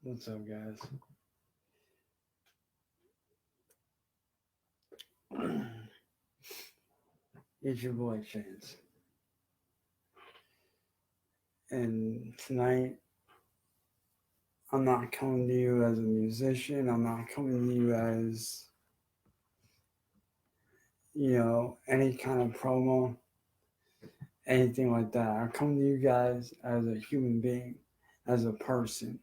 What's up, guys? It's your boy Chance, and tonight I'm not coming to you as a musician. I'm not coming to you as any kind of promo, anything like that. I'm coming to you guys as a human being, as a person.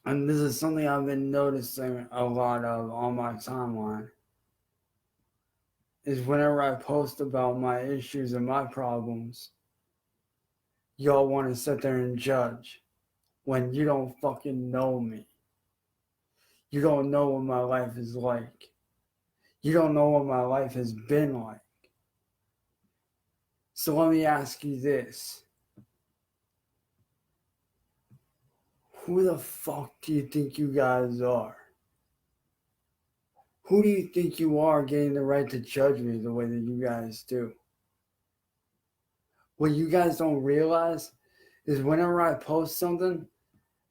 And this is something I've been noticing a lot of on my timeline. Is whenever I post about my issues and my problems, y'all want to sit there and judge when you don't fucking know me. You don't know what my life is like. You don't know what my life has been like. So let me ask you this. Who the fuck do you think you guys are? Who do you think you are getting the right to judge me the way that you guys do? What you guys don't realize is whenever I post something,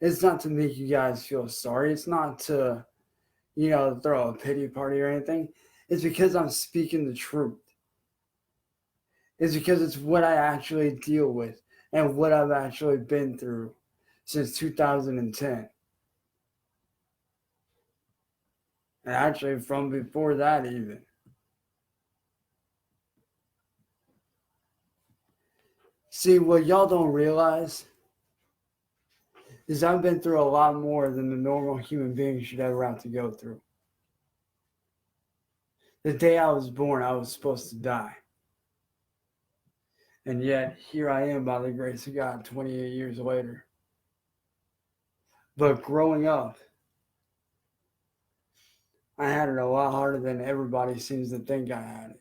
it's not to make you guys feel sorry. It's not to, throw a pity party or anything. It's because I'm speaking the truth. It's because it's what I actually deal with and what I've actually been through since 2010. And actually from before that even. See, what y'all don't realize is I've been through a lot more than the normal human being should ever have to go through. The day I was born, I was supposed to die. And yet, here I am by the grace of God 28 years later. But growing up, I had it a lot harder than everybody seems to think I had it.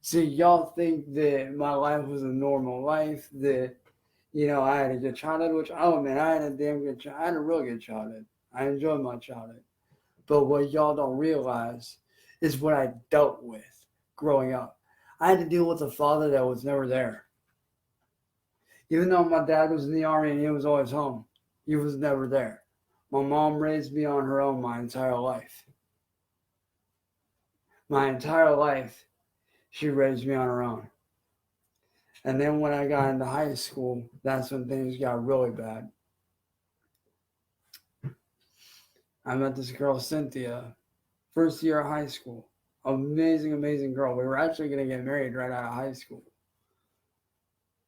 See, y'all think that my life was a normal life, that, I had a good childhood, which, oh man, I had a damn good childhood. I had a real good childhood. I enjoyed my childhood. But what y'all don't realize is what I dealt with growing up. I had to deal with a father that was never there. Even though my dad was in the army and he was always home, he was never there. My mom raised me on her own my entire life. My entire life, she raised me on her own. And then when I got into high school, that's when things got really bad. I met this girl, Cynthia, first year of high school. Amazing, amazing girl. We were actually going to get married right out of high school.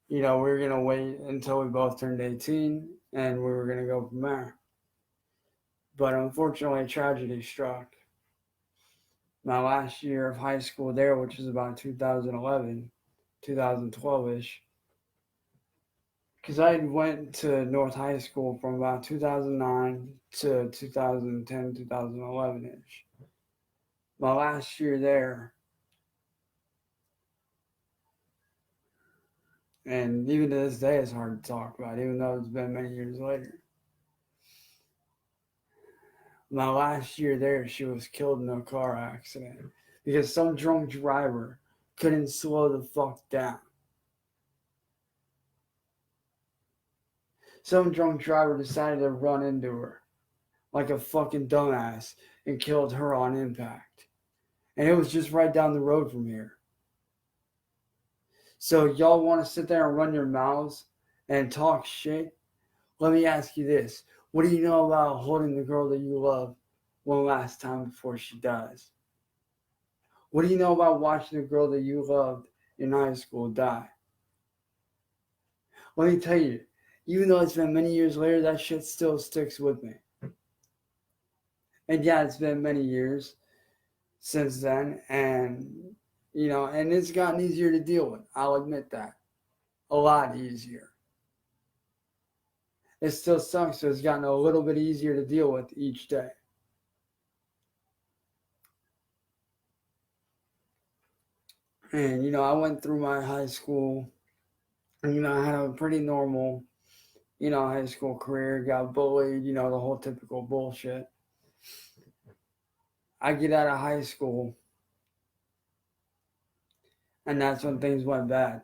We were going to wait until we both turned 18 and we were going to go from there. But unfortunately, tragedy struck. My last year of high school there, which is about 2011, 2012-ish, because I went to North High School from about 2009 to 2010, 2011-ish. My last year there, and even to this day, it's hard to talk about, even though it's been many years later. My last year there, she was killed in a car accident because some drunk driver couldn't slow the fuck down. Some drunk driver decided to run into her like a fucking dumbass and killed her on impact. And it was just right down the road from here. So y'all want to sit there and run your mouths and talk shit? Let me ask you this. What do you know about holding the girl that you love one last time before she dies? What do you know about watching the girl that you loved in high school die? Let me tell you, even though it's been many years later, that shit still sticks with me. And yeah, it's been many years since then, and and it's gotten easier to deal with. I'll admit that. A lot easier. It still sucks, so it's gotten a little bit easier to deal with each day. And I went through my high school, and I had a pretty normal, high school career, got bullied, the whole typical bullshit. I get out of high school, And that's when things went bad.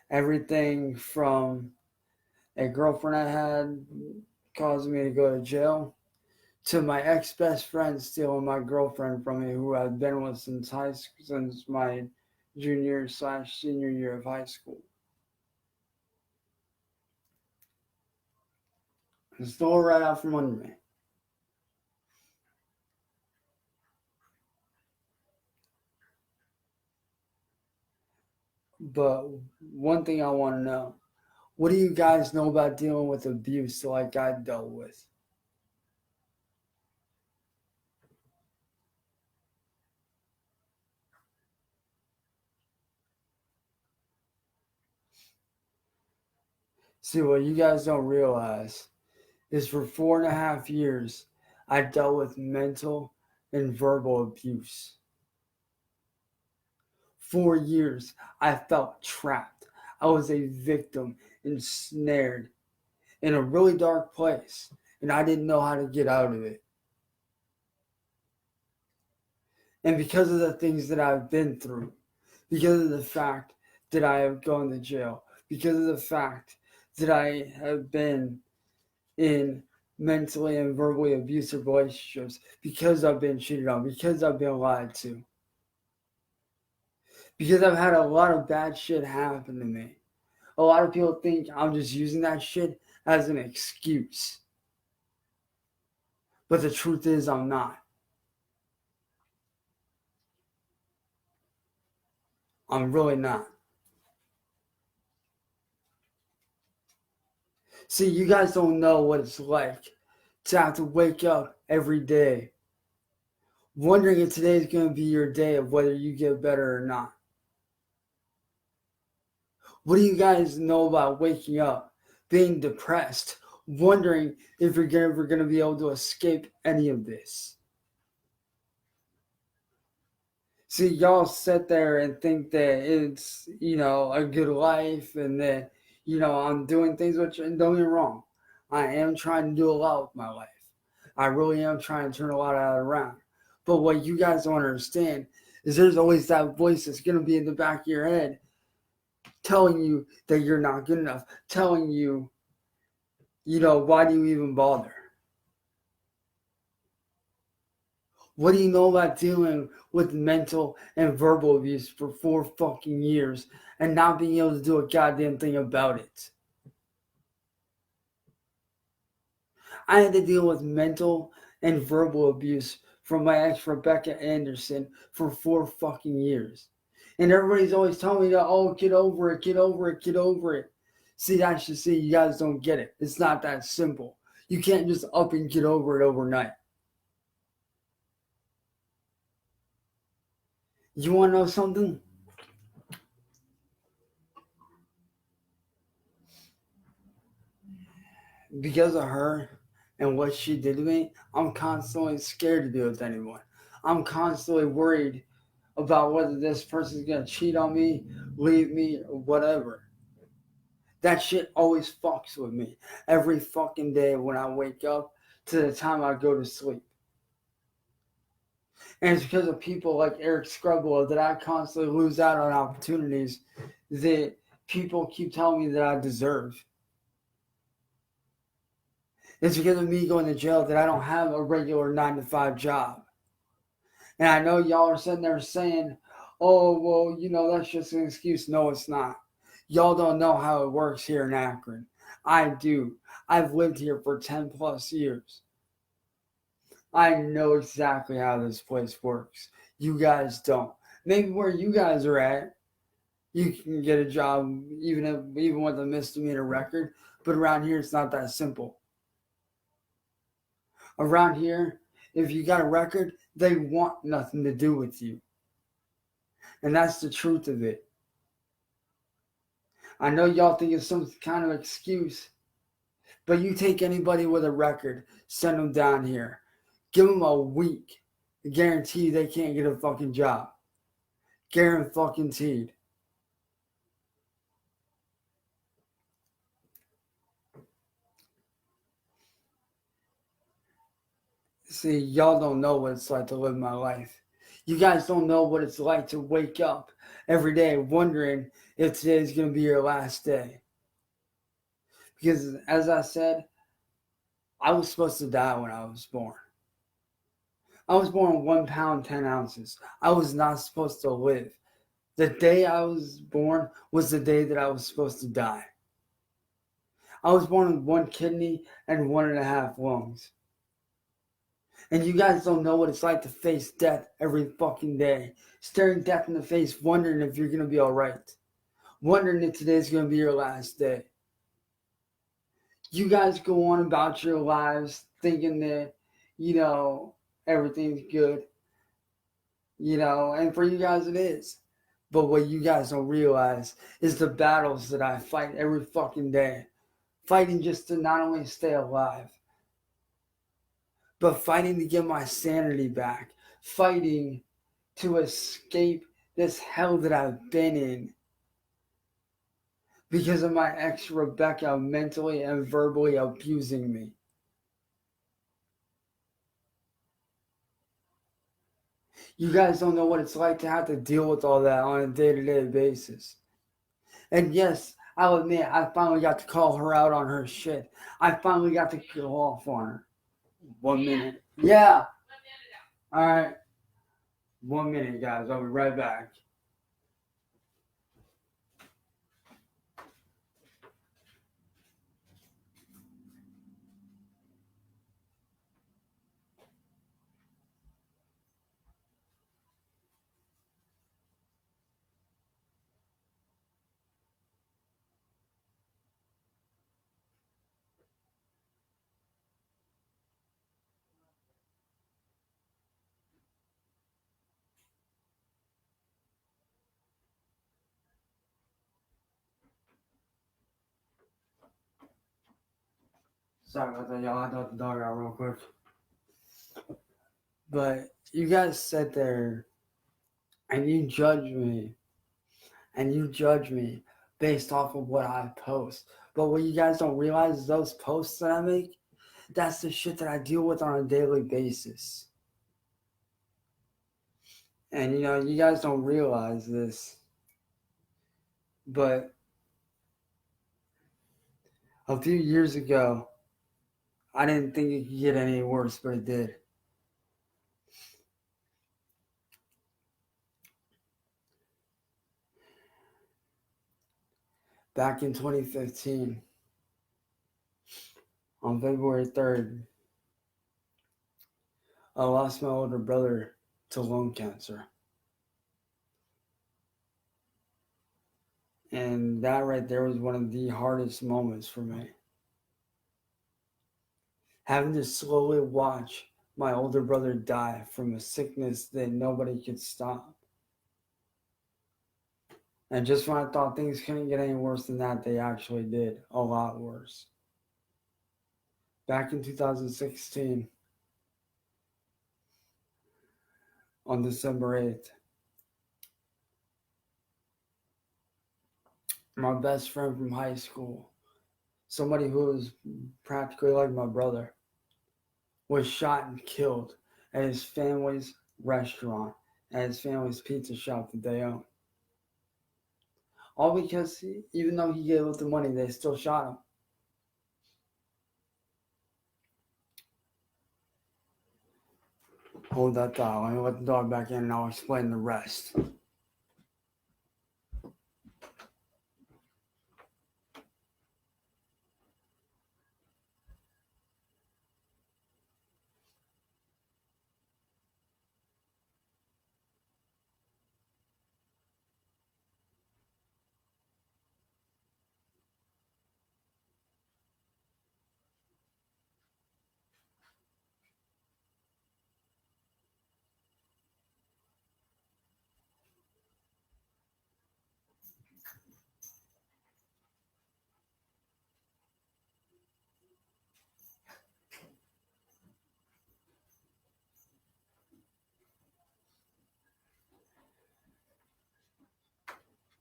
Everything from a girlfriend I had causing me to go to jail, to my ex best friend stealing my girlfriend from me, who I've been with since since my junior/senior year of high school. And stole her right out from under me. But one thing I want to know, what do you guys know about dealing with abuse like I dealt with? See, what you guys don't realize is for 4.5 years, I dealt with mental and verbal abuse. 4 years, I felt trapped. I was a victim, ensnared in a really dark place, and I didn't know how to get out of it. And because of the things that I've been through, because of the fact that I have gone to jail, because of the fact that I have been in mentally and verbally abusive relationships, because I've been cheated on, because I've been lied to, because I've had a lot of bad shit happen to me. A lot of people think I'm just using that shit as an excuse. But the truth is, I'm not. I'm really not. See, you guys don't know what it's like to have to wake up every day wondering if today's going to be your day of whether you get better or not. What do you guys know about waking up, being depressed, wondering if you're ever going to be able to escape any of this? See, y'all sit there and think that it's, a good life and that, I'm doing things which, and don't get me wrong, I am trying to do a lot with my life. I really am trying to turn a lot of that around. But what you guys don't understand is there's always that voice that's going to be in the back of your head telling you that you're not good enough, telling you, why do you even bother? What do you know about dealing with mental and verbal abuse for 4 fucking years and not being able to do a goddamn thing about it? I had to deal with mental and verbal abuse from my ex Rebecca Anderson for 4 fucking years. And everybody's always telling me that, oh, get over it, get over it, get over it. See, that's just see, you guys don't get it. It's not that simple. You can't just up and get over it overnight. You want to know something? Because of her and what she did to me, I'm constantly scared to deal with anyone. I'm constantly worried about whether this person's gonna cheat on me, leave me, or whatever. That shit always fucks with me every fucking day when I wake up to the time I go to sleep. And it's because of people like Eric Scrubwell that I constantly lose out on opportunities that people keep telling me that I deserve. It's because of me going to jail that I don't have a regular 9 to 5 job. And I know y'all are sitting there saying, oh, well, that's just an excuse. No, it's not. Y'all don't know how it works here in Akron. I do. I've lived here for 10 plus years. I know exactly how this place works. You guys don't. Maybe where you guys are at, you can get a job even with a misdemeanor record, but around here it's not that simple. Around here, if you got a record, they want nothing to do with you. And that's the truth of it. I know y'all think it's some kind of excuse, but you take anybody with a record, send them down here, give them a week, I guarantee you they can't get a fucking job. Guaranteed. See, y'all don't know what it's like to live my life. You guys don't know what it's like to wake up every day wondering if today's going to be your last day. Because, as I said, I was supposed to die when I was born. I was born 1 pound, 10 ounces. I was not supposed to live. The day I was born was the day that I was supposed to die. I was born with 1 kidney and 1.5 lungs. And you guys don't know what it's like to face death every fucking day. Staring death in the face, wondering if you're going to be alright. Wondering if today's going to be your last day. You guys go on about your lives thinking that, everything's good. And for you guys it is. But what you guys don't realize is the battles that I fight every fucking day. Fighting just to not only stay alive, but fighting to get my sanity back. Fighting to escape this hell that I've been in. Because of my ex Rebecca mentally and verbally abusing me. You guys don't know what it's like to have to deal with all that on a day-to-day basis. And yes, I'll admit, I finally got to call her out on her shit. I finally got to go off on her. 1 minute. Yeah. All right. 1 minute, guys. I'll be right back. Sorry about that, y'all. I let the dog out real quick. But you guys sit there and you judge me. And you judge me based off of what I post. But what you guys don't realize is those posts that I make, that's the shit that I deal with on a daily basis. And you guys don't realize this. But a few years ago, I didn't think it could get any worse, but it did. Back in 2015, on February 3rd, I lost my older brother to lung cancer. And that right there was one of the hardest moments for me. Having to slowly watch my older brother die from a sickness that nobody could stop. And just when I thought things couldn't get any worse than that, they actually did. A lot worse. Back in 2016, on December 8th, my best friend from high school, somebody who was practically like my brother, was shot and killed at his family's restaurant, at his family's pizza shop that they own. All because, even though he gave up the money, they still shot him. Hold that thought. Let me let the dog back in and I'll explain the rest.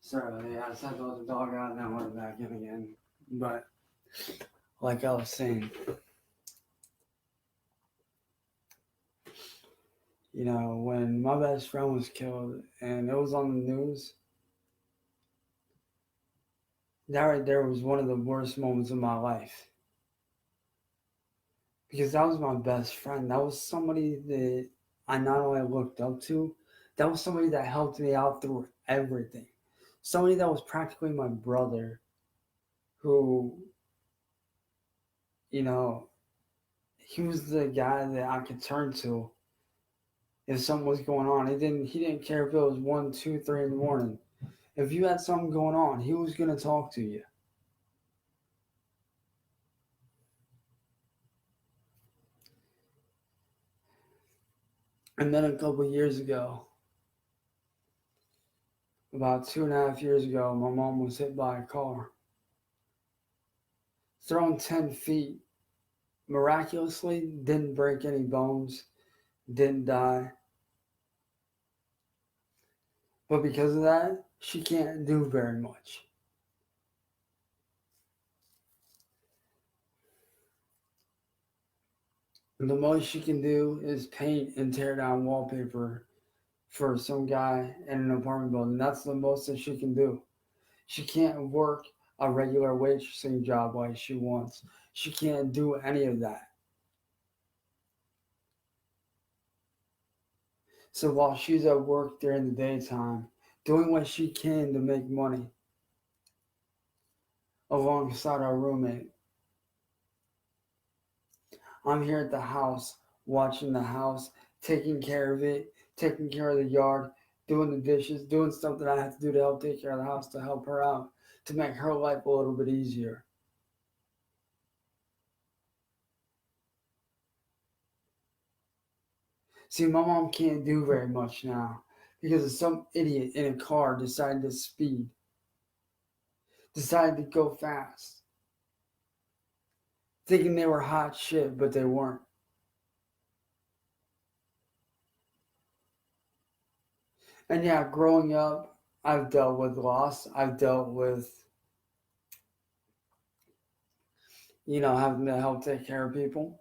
Sorry, yeah, I decided to let the dog out and I went back in again. But, like I was saying, You know, when my best friend was killed and it was on the news, that right there was one of the worst moments of my life. Because that was my best friend. That was somebody that I not only looked up to, that was somebody that helped me out through everything. Somebody that was practically my brother who, you know, he was the guy that I could turn to if something was going on. He didn't care if it was 1, 2, 3 in the morning. If you had something going on, he was gonna talk to you. And then a couple years ago, about 2.5 years ago, my mom was hit by a car, thrown 10 feet. Miraculously, didn't break any bones, didn't die. But because of that, she can't do very much. And the most she can do is paint and tear down wallpaper for some guy in an apartment building. That's the most that she can do. She can't work a regular waitressing job like she wants. She can't do any of that. So while she's at work during the daytime, doing what she can to make money alongside our roommate, I'm here at the house, watching the house, taking care of it, taking care of the yard, doing the dishes, doing stuff that I have to do to help take care of the house to help her out, to make her life a little bit easier. See, my mom can't do very much now because some idiot in a car decided to speed, decided to go fast, thinking they were hot shit, but they weren't. And yeah, growing up, I've dealt with loss. I've dealt with, having to help take care of people.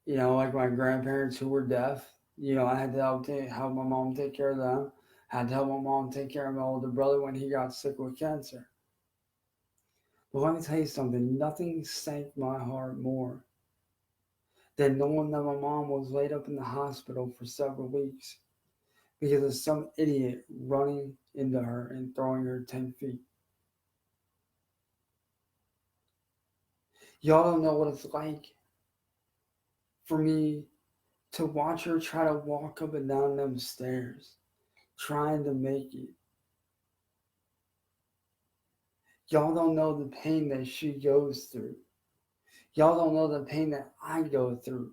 Like my grandparents who were deaf. I had to help my mom take care of them. I had to help my mom take care of my older brother when he got sick with cancer. But let me tell you something, nothing sank my heart more than knowing that my mom was laid up in the hospital for several weeks because of some idiot running into her and throwing her 10 feet. Y'all don't know what it's like for me to watch her try to walk up and down them stairs, trying to make it. Y'all don't know the pain that she goes through. Y'all don't know the pain that I go through.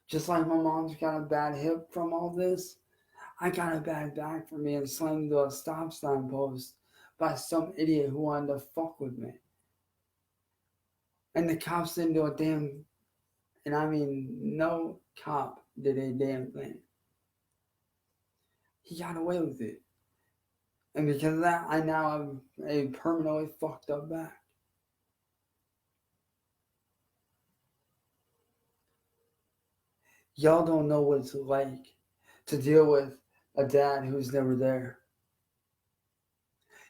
Just like my mom's got a bad hip from all this, I got a bad back from being slammed into a stop sign post by some idiot who wanted to fuck with me. And the cops didn't do a damn, and I mean, no cop did a damn thing. He got away with it. And because of that, I now have a permanently fucked up back. Y'all don't know what it's like to deal with a dad who's never there.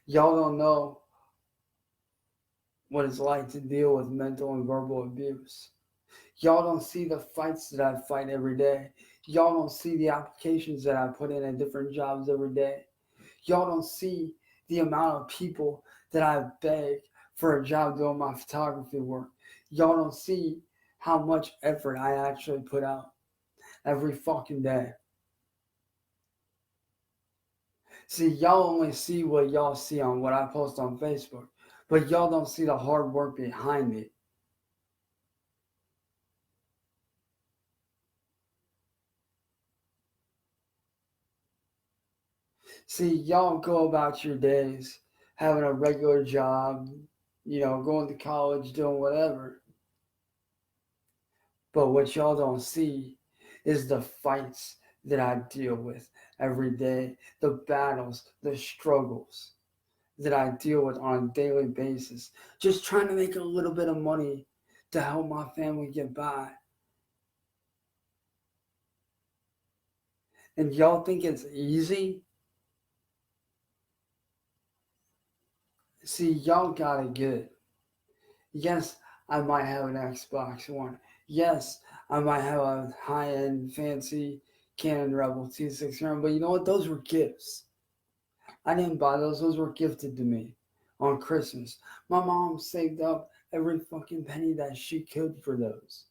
Y'all don't know what it's like to deal with mental and verbal abuse. Y'all don't see the fights that I fight every day. Y'all don't see the applications that I put in at different jobs every day. Y'all don't see the amount of people that I beg for a job doing my photography work. Y'all don't see how much effort I actually put out every fucking day. See, y'all only see what y'all see on what I post on Facebook, but y'all don't see the hard work behind it. See, y'all go about your days having a regular job, going to college, doing whatever. But what y'all don't see is the fights that I deal with every day, the battles, the struggles that I deal with on a daily basis, just trying to make a little bit of money to help my family get by. And y'all think it's easy? See, y'all got it good. Yes, I might have an Xbox One. Yes, I might have a high-end fancy Canon Rebel T600, but you know what? Those were gifts. I didn't buy those. Those were gifted to me on Christmas. My mom saved up every fucking penny that she could for those.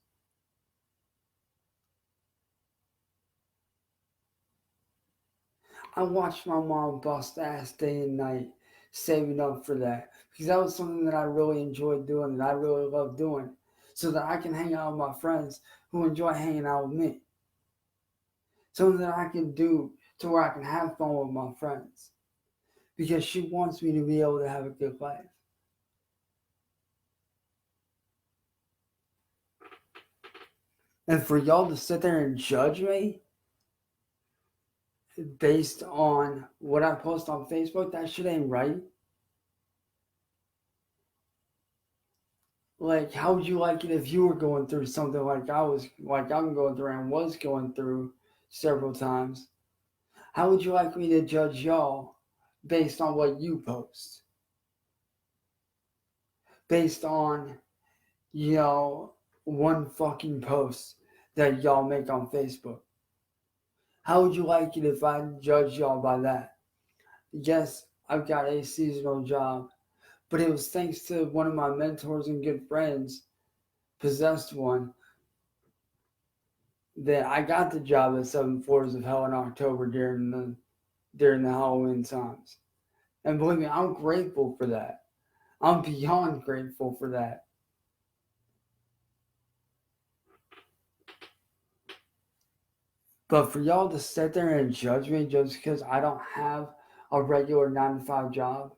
I watched my mom bust ass day and night saving up for that because that was something that I really enjoyed doing, that I really loved doing, so that I can hang out with my friends who enjoy hanging out with me. Something that I can do to where I can have fun with my friends because she wants me to be able to have a good life. And for y'all to sit there and judge me based on what I post on Facebook, that shit ain't right. Like, how would you like it if you were going through something like I'm going through and was going through several times? How would you like me to judge y'all based on what you post? Based on, you know, one fucking post that y'all make on Facebook? How would you like it if I judged y'all by that? Yes, I've got a seasonal job, but it was thanks to one of my mentors and good friends, possessed one, that I got the job at Seven Floors of Hell in October during the Halloween times. And believe me, I'm grateful for that. I'm beyond grateful for that. But for y'all to sit there and judge me just because I don't have a regular 9 to 5 job,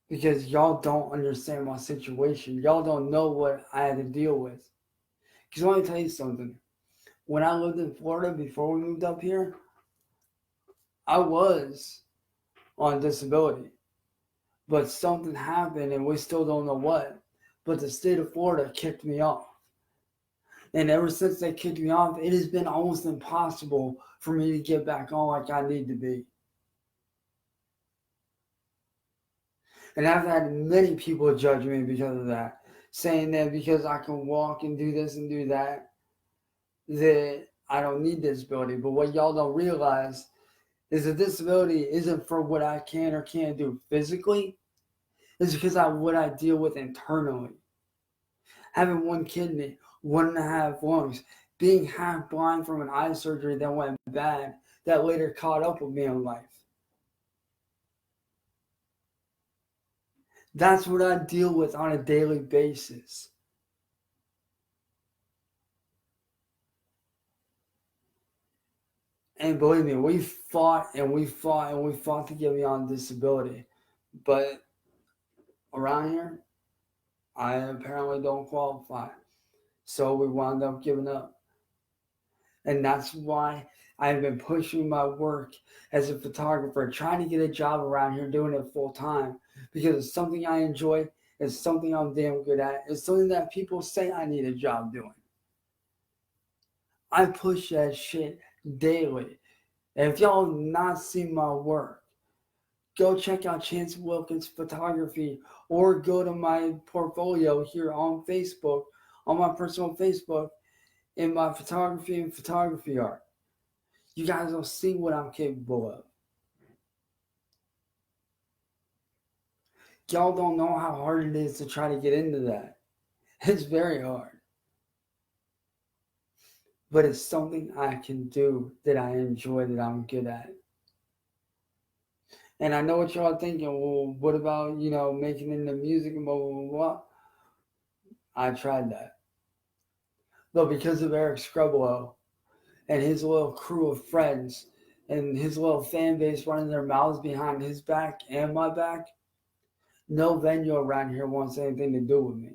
because y'all don't understand my situation. Y'all don't know what I had to deal with. Because let me tell you something. When I lived in Florida before we moved up here, I was on disability. But something happened and we still don't know what. But the state of Florida kicked me off. And ever since they kicked me off, it has been almost impossible for me to get back on like I need to be. And I've had many people judge me because of that, saying that because I can walk and do this and do that, that I don't need disability. But what y'all don't realize is that disability isn't for what I can or can't do physically. It's because of what I deal with internally. Having one kidney, 1.5 lungs, being half blind from an eye surgery that went bad, that later caught up with me in life. That's what I deal with on a daily basis. And believe me, we fought and we fought and we fought to get me on disability. But around here, I apparently don't qualify. So we wound up giving up. And that's why I've been pushing my work as a photographer, trying to get a job around here doing it full time because it's something I enjoy, it's something I'm damn good at, it's something that people say I need a job doing. I push that shit daily. And if y'all have not seen my work, go check out Chance Wilkins Photography or go to my portfolio here on Facebook, on my personal Facebook, in my photography and photography art. You guys will see what I'm capable of. Y'all don't know how hard it is to try to get into that. It's very hard. But it's something I can do that I enjoy, that I'm good at. And I know what y'all are thinking, well, what about, making it into music and blah, blah, blah, blah. I tried that. But because of Eric Scrubolo and his little crew of friends and his little fan base running their mouths behind his back and my back, no venue around here wants anything to do with me.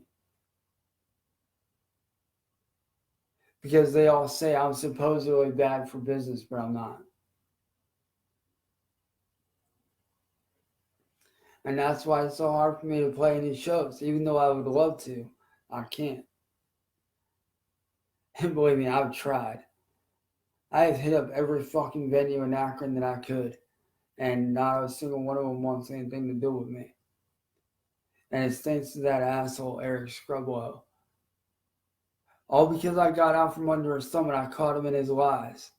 Because they all say I'm supposedly bad for business, but I'm not. And that's why it's so hard for me to play any shows. Even though I would love to, I can't. And believe me, I've tried. I have hit up every fucking venue in Akron that I could, and not a single one of them wants anything to do with me. And it's thanks to that asshole Eric Scrubwell. All because I got out from under his thumb and I caught him in his lies.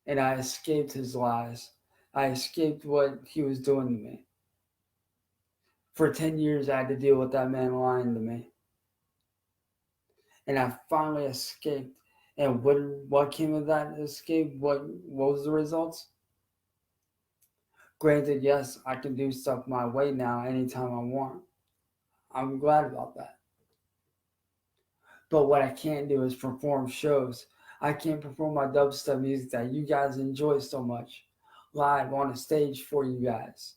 And I escaped his lies. I escaped what he was doing to me. For 10 years, I had to deal with that man lying to me. And I finally escaped. And what came of that escape? What was the results? Granted, yes, I can do stuff my way now anytime I want. I'm glad about that. But what I can't do is perform shows. I can't perform my dubstep music that you guys enjoy so much live on a stage for you guys.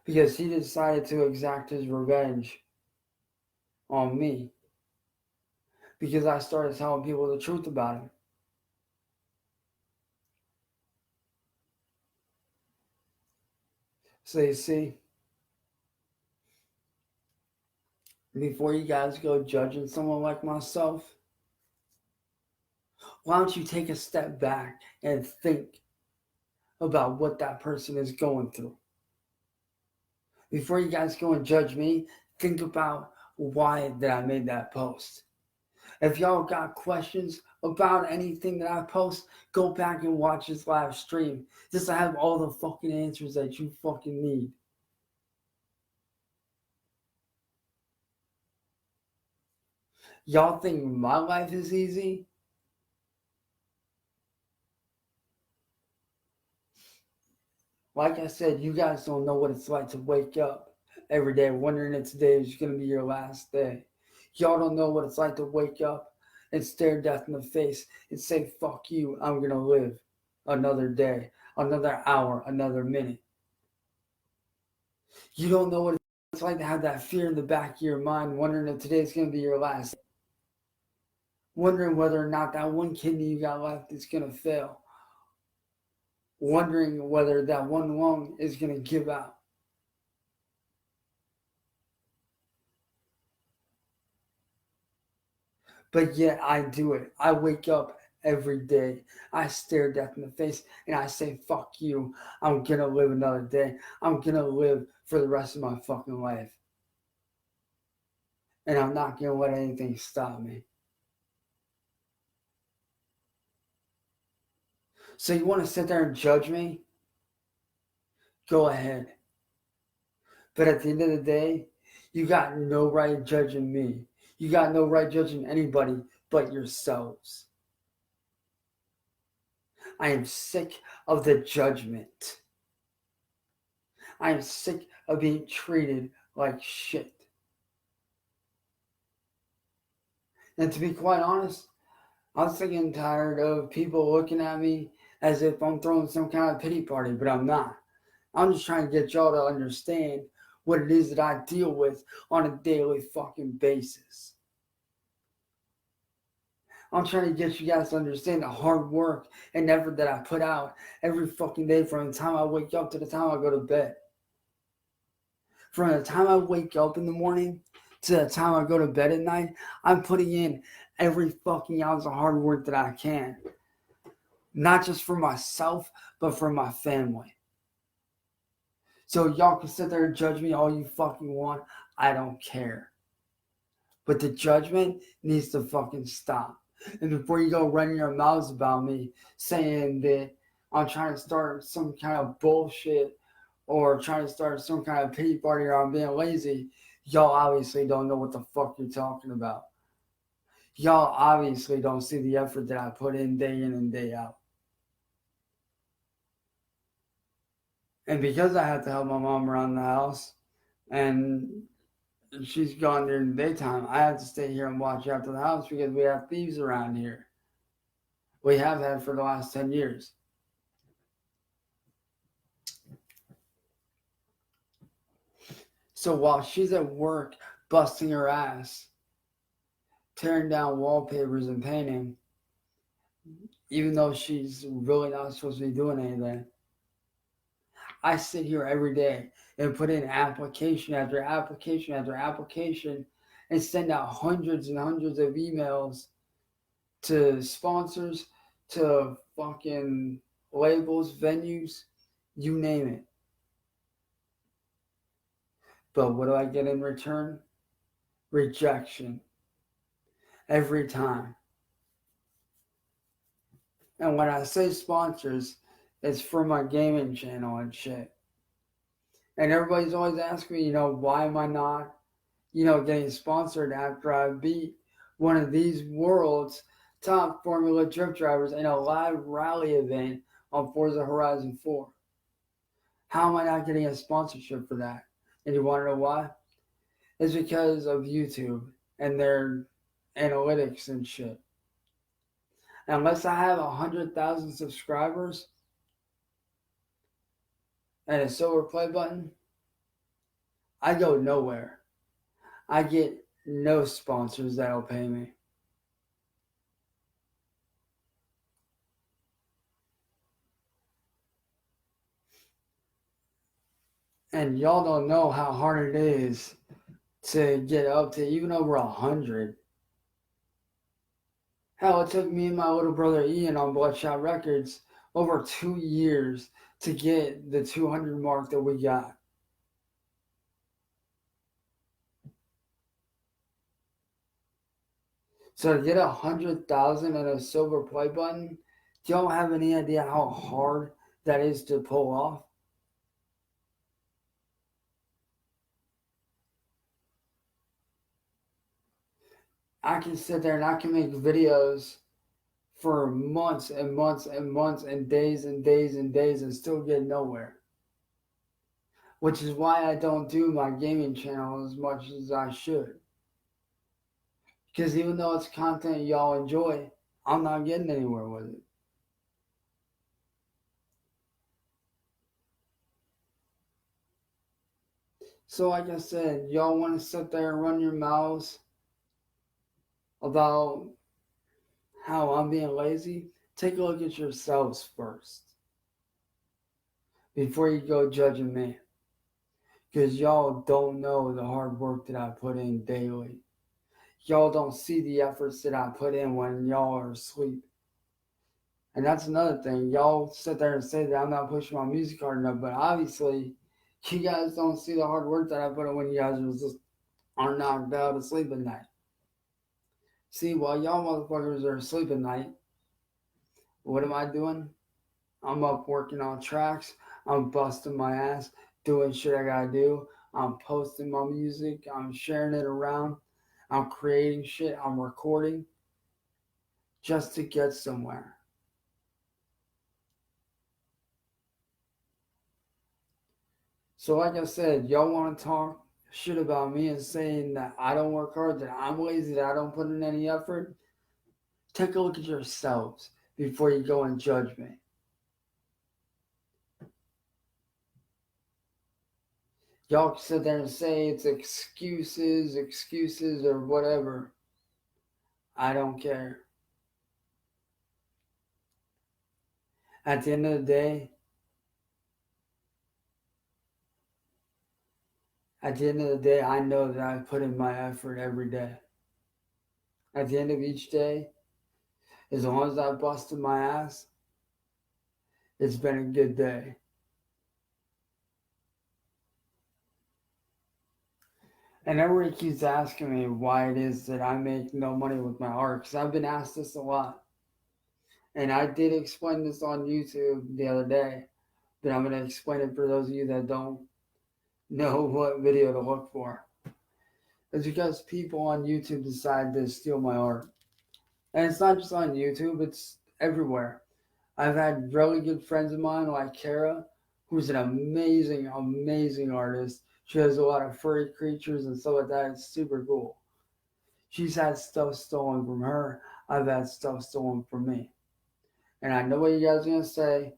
Because he decided to exact his revenge on me. Because I started telling people the truth about him. So you see, before you guys go judging someone like myself, why don't you take a step back and think about what that person is going through? Before you guys go and judge me, think about why that I made that post. If y'all got questions about anything that I post, go back and watch this live stream. Just to have all the fucking answers that you fucking need. Y'all think my life is easy? Like I said, you guys don't know what it's like to wake up every day wondering if today is going to be your last day. Y'all don't know what it's like to wake up and stare death in the face and say, fuck you, I'm going to live another day, another hour, another minute. You don't know what it's like to have that fear in the back of your mind, wondering if today's going to be your last day. Wondering whether or not that one kidney you got left is going to fail. Wondering whether that one lung is going to give out. But yet I do it. I wake up every day. I stare death in the face and I say, fuck you. I'm going to live another day. I'm going to live for the rest of my fucking life. And I'm not going to let anything stop me. So you want to sit there and judge me? Go ahead. But at the end of the day, you got no right judging me. You got no right judging anybody but yourselves. I am sick of the judgment. I am sick of being treated like shit. And to be quite honest, I'm sick and tired of people looking at me as if I'm throwing some kind of pity party, but I'm not. I'm just trying to get y'all to understand what it is that I deal with on a daily fucking basis. I'm trying to get you guys to understand the hard work and effort that I put out every fucking day from the time I wake up to the time I go to bed. From the time I wake up in the morning to the time I go to bed at night, I'm putting in every fucking ounce of hard work that I can. Not just for myself, but for my family. So y'all can sit there and judge me all you fucking want. I don't care. But the judgment needs to fucking stop. And before you go running your mouths about me saying that I'm trying to start some kind of bullshit or trying to start some kind of pity party or I'm being lazy, y'all obviously don't know what the fuck you're talking about. Y'all obviously don't see the effort that I put in and day out. And because I have to help my mom around the house and she's gone during the daytime, I have to stay here and watch after the house because we have thieves around here. We have had for the last 10 years. So while she's at work busting her ass, tearing down wallpapers and painting, even though she's really not supposed to be doing anything, I sit here every day and put in application after application after application and send out hundreds and hundreds of emails to sponsors, to fucking labels, venues, you name it. But what do I get in return? Rejection. Every time. And when I say sponsors, it's for my gaming channel and shit. And everybody's always asking me, why am I not, getting sponsored after I beat one of these world's top Formula Drift drivers in a live rally event on Forza Horizon 4? How am I not getting a sponsorship for that? And you want to know why? It's because of YouTube and their analytics and shit. Unless I have 100,000 subscribers and a silver play button, I go nowhere. I get no sponsors that'll pay me. And y'all don't know how hard it is to get up to even over 100. Hell, it took me and my little brother Ian on Bloodshot Records over 2 years to get the 200 mark that we got. So to get 100,000 and a silver play button, do y'all have any idea how hard that is to pull off? I can sit there and I can make videos for months and months and months and days and days and days and still get nowhere. Which is why I don't do my gaming channel as much as I should. Because even though it's content y'all enjoy, I'm not getting anywhere with it. So like I said, y'all want to sit there and run your mouths about how I'm being lazy? Take a look at yourselves first before you go judging me. Because y'all don't know the hard work that I put in daily. Y'all don't see the efforts that I put in when y'all are asleep. And that's another thing. Y'all sit there and say that I'm not pushing my music hard enough, but obviously you guys don't see the hard work that I put in when you guys are knocked out asleep at night. See, while y'all motherfuckers are asleep at night, what am I doing? I'm up working on tracks. I'm busting my ass, doing shit I gotta do. I'm posting my music. I'm sharing it around. I'm creating shit. I'm recording just to get somewhere. So like I said, y'all want to talk shit about me and saying that I don't work hard, that I'm lazy, that I don't put in any effort? Take a look at yourselves before you go and judge me. Y'all sit there and say it's excuses, or whatever. I don't care. At the end of the day, I know that I put in my effort every day. At the end of each day, as long as I busted my ass, it's been a good day. And everybody keeps asking me why it is that I make no money with my art, because I've been asked this a lot. And I did explain this on YouTube the other day, but I'm going to explain it for those of you that don't know what video to look for. It's because people on YouTube decide to steal my art. And it's not just on YouTube, it's everywhere. I've had really good friends of mine like Kara, who's an amazing, amazing artist. She has a lot of furry creatures and stuff like that. It's super cool. She's had stuff stolen from her. I've had stuff stolen from me. And I know what you guys are going to say.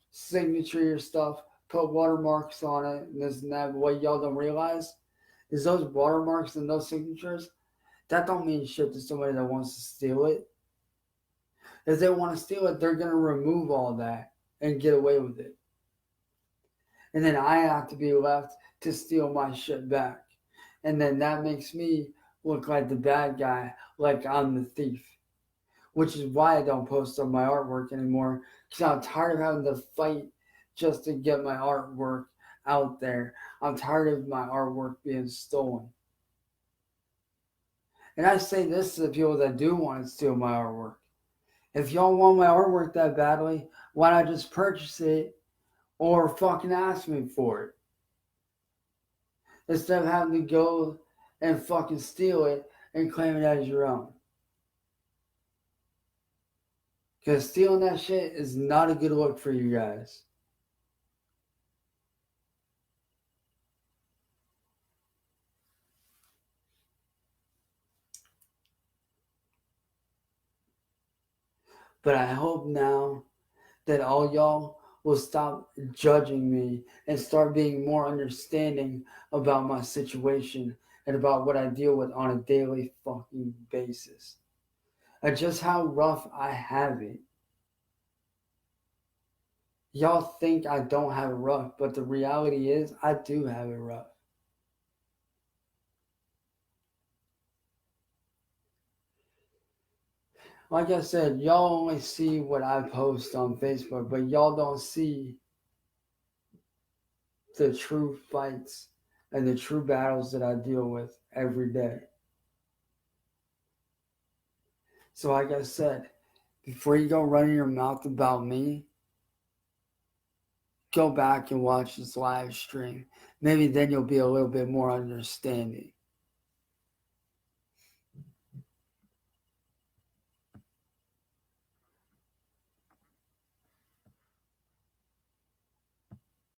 Signature your stuff. Put watermarks on it. And this and that. But what y'all don't realize is those watermarks and those signatures, that don't mean shit to somebody that wants to steal it. If they want to steal it, they're going to remove all that and get away with it. And then I have to be left to steal my shit back. And then that makes me look like the bad guy, like I'm the thief. Which is why I don't post on my artwork anymore, because I'm tired of having to fight just to get my artwork out there. I'm tired of my artwork being stolen. And I say this to the people that do want to steal my artwork. If y'all want my artwork that badly, why not just purchase it or fucking ask me for it? Instead of having to go and fucking steal it and claim it as your own. Because stealing that shit is not a good look for you guys. But I hope now that all y'all will stop judging me and start being more understanding about my situation and about what I deal with on a daily fucking basis. And just how rough I have it. Y'all think I don't have it rough, but the reality is I do have it rough. Like I said, y'all only see what I post on Facebook, but y'all don't see the true fights and the true battles that I deal with every day. So, like I said, before you go running your mouth about me, go back and watch this live stream. Maybe then you'll be a little bit more understanding.